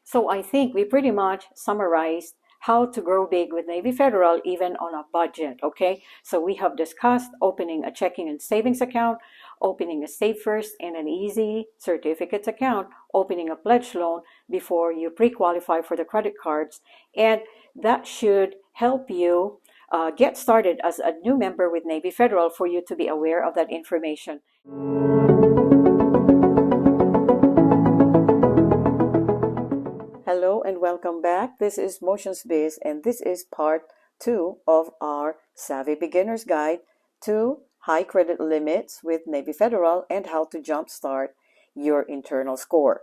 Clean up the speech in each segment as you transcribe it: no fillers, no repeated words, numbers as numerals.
So I think we pretty much summarized how to grow big with Navy Federal even on a budget, okay? So we have discussed opening a checking and savings account, opening a Save First and an Easy certificates account, opening a pledge loan before you pre-qualify for the credit cards, and that should help you get started as a new member with Navy Federal for you to be aware of that information. Hello and welcome back. This is Motionz Biz, and this is part 2 of our Savvy Beginner's Guide to High Credit Limits with Navy Federal and how to jumpstart your internal score.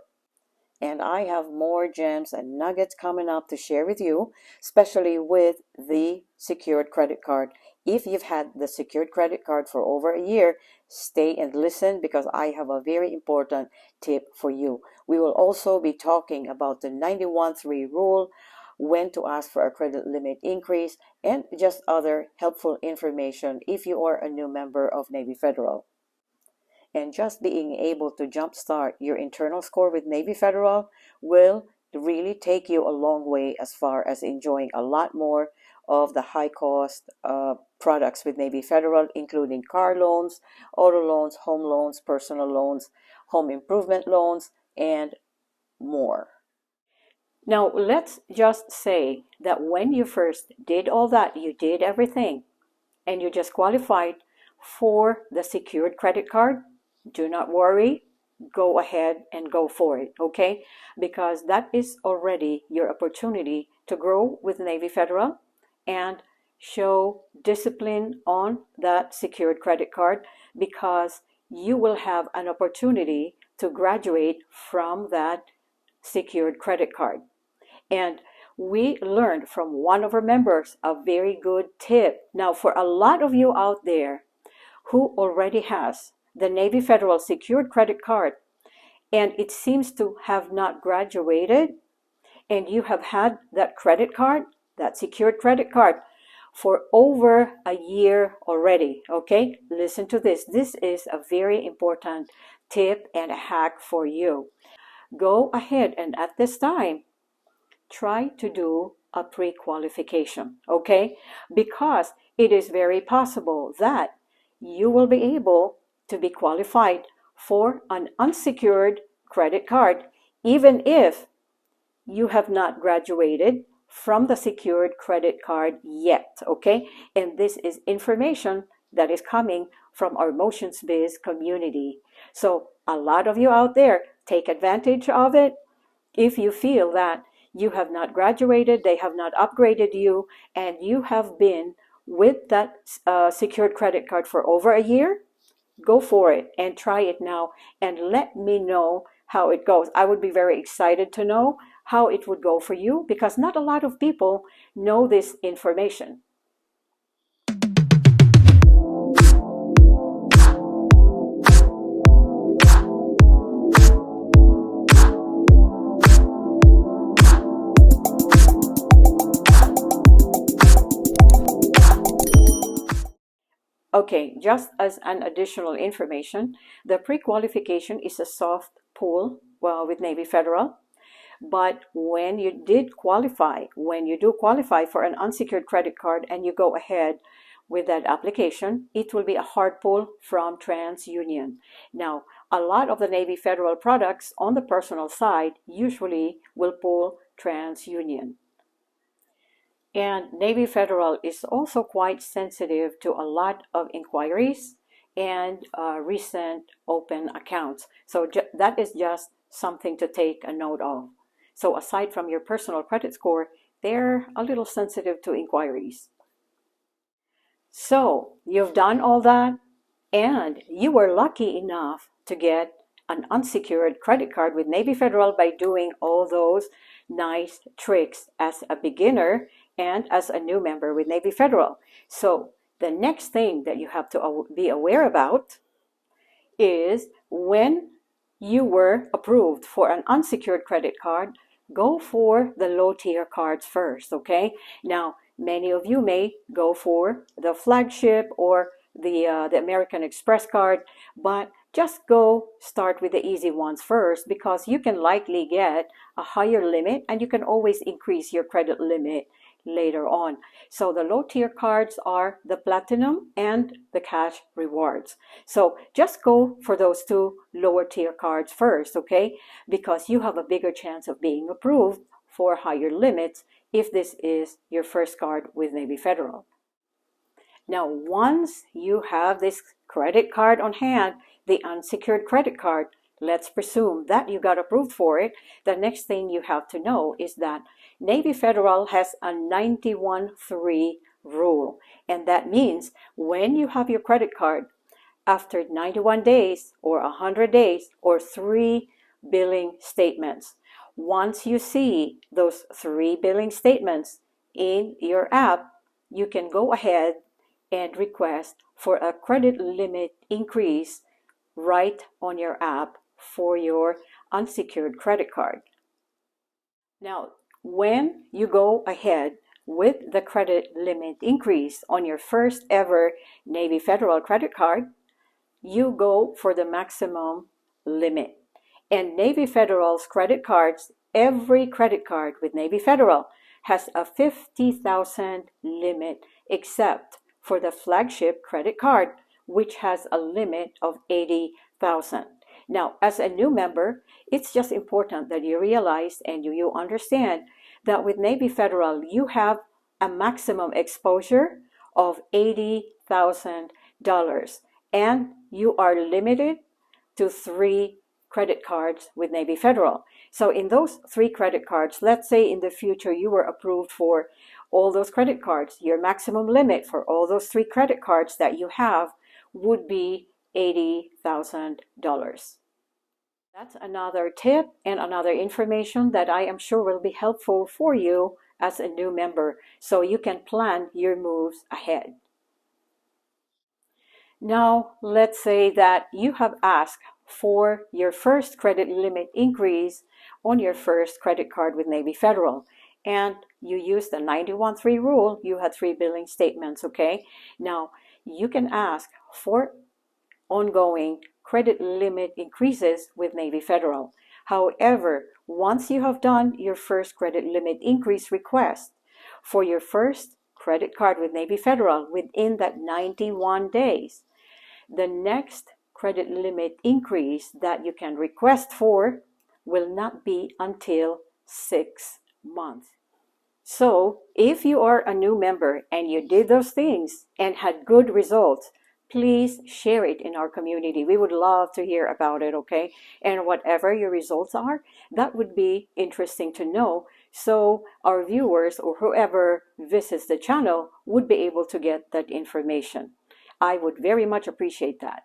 And I have more gems and nuggets coming up to share with you, especially with the secured credit card. If you've had the secured credit card for over a year, stay and listen because I have a very important tip for you. We will also be talking about the 91-3 rule, when to ask for a credit limit increase, and just other helpful information if you are a new member of Navy Federal. And just being able to jumpstart your internal score with Navy Federal will really take you a long way as far as enjoying a lot more of the high cost products with Navy Federal, including car loans, auto loans, home loans, personal loans, home improvement loans, and more. Now, let's just say that when you first did all that, you did everything, and you just qualified for the secured credit card. Do not worry, go ahead and go for it, okay? Because that is already your opportunity to grow with Navy Federal and show discipline on that secured credit card, because you will have an opportunity to graduate from that secured credit card. And we learned from one of our members a very good tip. Now, for a lot of you out there who already has the Navy Federal secured credit card and it seems to have not graduated, and you have had that credit card, that secured credit card, for over a year already, okay? Listen to this. This is a very important tip and a hack for you. Go ahead and at this time, try to do a pre-qualification, okay? Because it is very possible that you will be able to be qualified for an unsecured credit card, even if you have not graduated from the secured credit card yet, okay? And this is information that is coming from our Motionz Biz community. So a lot of you out there, take advantage of it. If you feel that you have not graduated, they have not upgraded you, and you have been with that secured credit card for over a year, go for it and try it now and let me know how it goes. I would be very excited to know how it would go for you, because not a lot of people know this information. Okay, just as an additional information, the pre-qualification is a soft pull with Navy Federal. But when you do qualify for an unsecured credit card and you go ahead with that application, it will be a hard pull from TransUnion. Now, a lot of the Navy Federal products on the personal side usually will pull TransUnion. And Navy Federal is also quite sensitive to a lot of inquiries and recent open accounts. So that is just something to take a note of. So aside from your personal credit score, they're a little sensitive to inquiries. So you've done all that, and you were lucky enough to get an unsecured credit card with Navy Federal by doing all those nice tricks as a beginner and as a new member with Navy Federal. So the next thing that you have to be aware about is when you were approved for an unsecured credit card, go for the low tier cards first, okay? Now, many of you may go for the flagship or the American Express card, but just go start with the easy ones first, because you can likely get a higher limit and you can always increase your credit limit later on. So the low tier cards are the platinum and the cash rewards. So just go for those two lower tier cards first, okay? Because you have a bigger chance of being approved for higher limits if this is your first card with Navy Federal. Now, once you have this credit card on hand, the unsecured credit card, let's presume that you got approved for it. The next thing you have to know is that Navy Federal has a 91-3 rule. And that means when you have your credit card, after 91 days or 100 days or 3 billing statements, once you see those 3 billing statements in your app, you can go ahead and request for a credit limit increase right on your app for your unsecured credit card. Now, when you go ahead with the credit limit increase on your first ever Navy Federal credit card, you go for the maximum limit. And Navy Federal's credit cards, every credit card with Navy Federal has a 50,000 limit, except for the flagship credit card, which has a limit of 80,000. Now, as a new member, it's just important that you realize and you understand that with Navy Federal, you have a maximum exposure of $80,000, and you are limited to 3 credit cards with Navy Federal. So in those 3 credit cards, let's say in the future you were approved for all those credit cards, your maximum limit for all those 3 credit cards that you have would be $80,000. That's another tip and another information that I am sure will be helpful for you as a new member, so you can plan your moves ahead. Now, let's say that you have asked for your first credit limit increase on your first credit card with Navy Federal, and you used the 91-3 rule. You had 3 billing statements, okay? Now, you can ask for ongoing credit limit increases with Navy Federal. However, once you have done your first credit limit increase request for your first credit card with Navy Federal within that 91 days, the next credit limit increase that you can request for will not be until 6 months. So if you are a new member and you did those things and had good results, please share it in our community. We would love to hear about it, okay? And whatever your results are, that would be interesting to know, so our viewers or whoever visits the channel would be able to get that information. I would very much appreciate that.